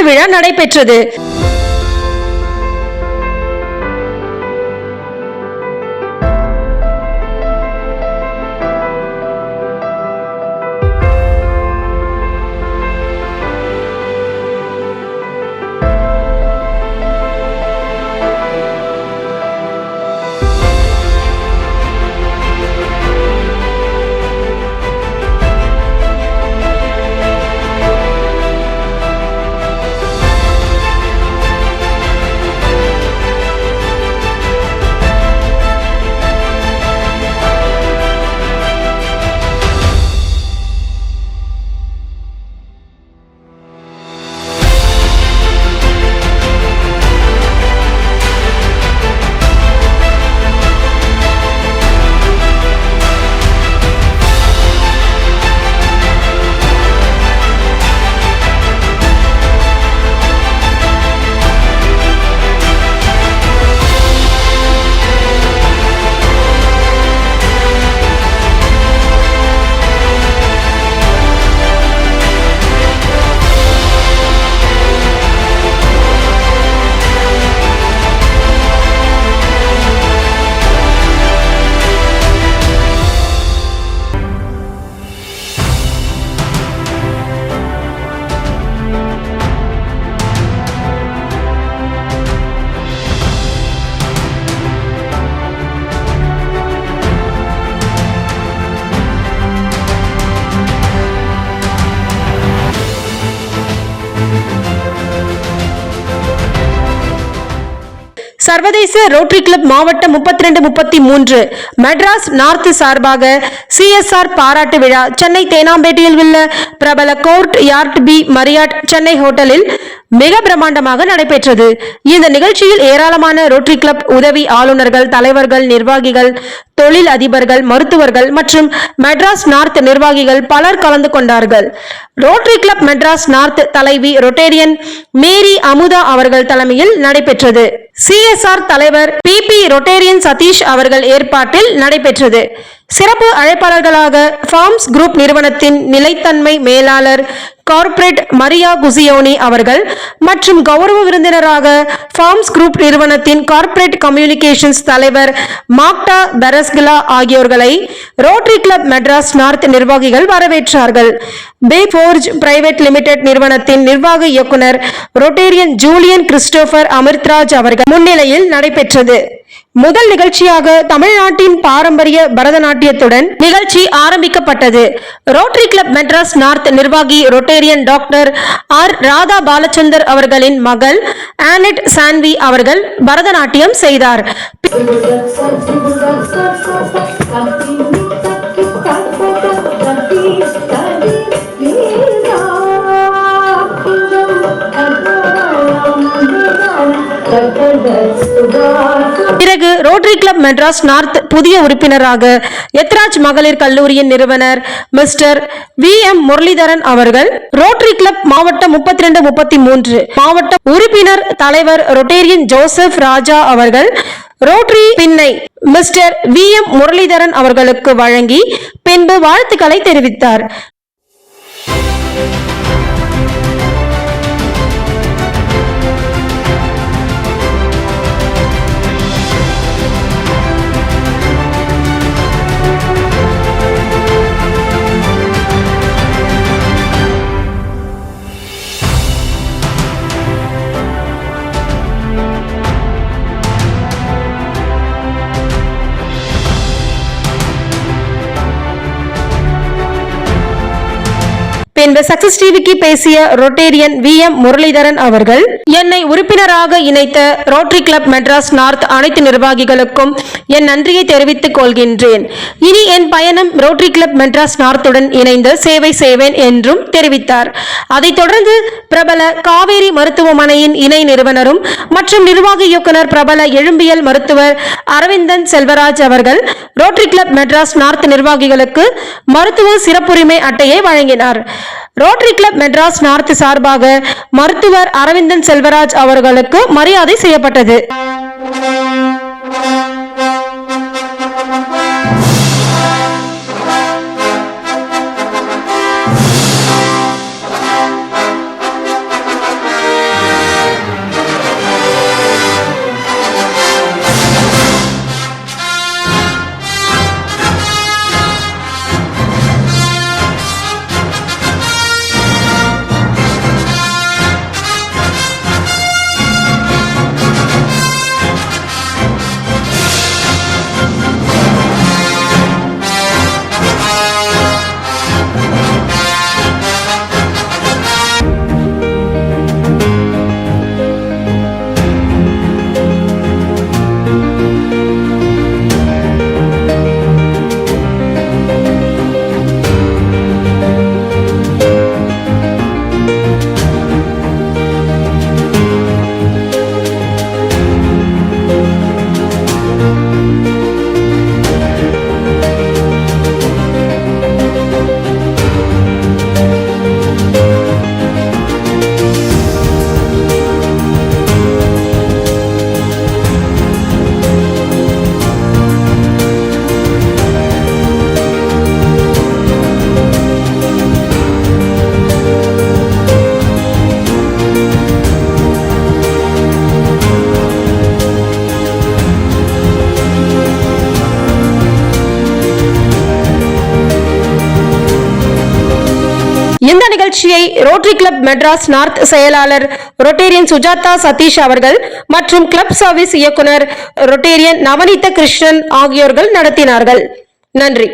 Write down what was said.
விழா நடைபெற்றது. சர்வதேச ரோட்டரி கிளப் மாவட்டம் 32-33 மெட்ராஸ் நார்த் சார்பாக CSR பாராட்டு விழா சென்னை தேனாம்பேட்டையில் உள்ள பிரபல courtyard by Marriott Chennai ஹோட்டலில் மிக பிரம்மாண்டமாக நடைபெற்றது. இந்த நிகழ்ச்சியில் ஏராளமான ரோட்டரி கிளப் உதவி ஆளுநர்கள், தலைவர்கள், நிர்வாகிகள், தொழில் அதிபர்கள், மருத்துவர்கள் மற்றும் மெட்ராஸ் நார்த் நிர்வாகிகள் பலர் கலந்து கொண்டார்கள். ரோட்டரி கிளப் மெட்ராஸ் நார்த் தலைவி ரொட்டேரியன் மேரி அமுதா அவர்கள் தலைமையில் நடைபெற்றது. CSR தலைவர் PP ரொட்டேரியன் சதீஷ் அவர்கள் ஏற்பாட்டில் நடைபெற்றது. சிறப்பு அழைப்பாளர்களாக ஃபார்ம்ஸ் குரூப் நிறுவனத்தின் நிலைத்தன்மை மேலாளர் கார்ப்பரேட் மரியா குசியோனி அவர்கள் மற்றும் கௌரவ விருந்தினராக ஃபார்ம்ஸ் குரூப் நிறுவனத்தின் கார்ப்பரேட் கம்யூனிகேஷன்ஸ் தலைவர் Magda தரஸ்கிலா ஆகியோர்களை rotary club Madras north நிர்வாகிகள் வரவேற்றார்கள். பே ஃபோர்ஜ் பிரைவேட் லிமிடெட் நிறுவனத்தின் நிர்வாக இயக்குனர் ரொட்டேரியன் ஜூலியன் கிறிஸ்டோபர் அமிர்த்ராஜ் அவர்கள் முன்னிலையில் நடைபெற்றது. முதல் நிகழ்ச்சியாக தமிழ்நாட்டின் பாரம்பரிய பரதநாட்டியத்துடன் நிகழ்ச்சி ஆரம்பிக்கப்பட்டது. ரோட்டரி கிளப் மெட்ராஸ் நார்த் நிர்வாகி Rotarian doctor R Radha Balachander அவர்களின் மகள் ஆனட் சான்வி அவர்கள் பரதநாட்டியம் செய்தார். பிறகு ரோட்டரி கிளப் மெட்ராஸ் நார்த் புதிய உறுப்பினராக எத்ராஜ் மகளிர் கல்லூரியின் நிறுவனர் மிஸ்டர் VM முரளிதரன் அவர்கள், ரோட்டரி கிளப் மாவட்டம் 32-33 மாவட்ட உறுப்பினர் தலைவர் ரொட்டேரியன் ஜோசப் ராஜா அவர்கள் ரோட்டரி பின்னை மிஸ்டர் VM முரளிதரன் அவர்களுக்கு வழங்கி பின்பு வாழ்த்துக்களை தெரிவித்தார். பின்பு சக்சஸ் டிவிக்கு பேசிய ரொட்டேரியன் VM முரளிதரன் அவர்கள், என்னை உறுப்பினராக இணைத்த ரோட்டரி கிளப் மெட்ராஸ் நார்த் அனைத்து நிர்வாகிகளுக்கும் என் நன்றியை தெரிவித்துக் கொள்கின்றேன். இனி என் பயணம் ரோட்டரி கிளப் மெட்ராஸ் நார்த்துடன் இணைந்து சேவை செய்வேன் என்றும் தெரிவித்தார். அதைத் தொடர்ந்து பிரபல காவேரி மருத்துவமனையின் இணை நிறுவனரும் மற்றும் நிர்வாக இயக்குனர் பிரபல எழும்பியல் மருத்துவர் அரவிந்தன் செல்வராஜ் அவர்கள் ரோட்டரி கிளப் மெட்ராஸ் நார்த் நிர்வாகிகளுக்கு மருத்துவ சிறப்புரிமை அட்டையை வழங்கினார். ரோட்டரி கிளப் மெட்ராஸ் நார்த் சார்பாக மருத்துவர் அரவிந்தன் செல்வராஜ் அவர்களுக்கு மரியாதை செய்யப்பட்டது. இந்த நிகழ்ச்சியை ரோட்டரி கிளப் மெட்ராஸ் நார்த் செயலாளர் ரொட்டேரியன் சுஜாதா சதீஷ் அவர்கள் மற்றும் கிளப் சர்வீஸ் இயக்குனர் ரொட்டேரியன் நவநீத கிருஷ்ணன் ஆகியோர்கள் நடத்தினார்கள். நன்றி.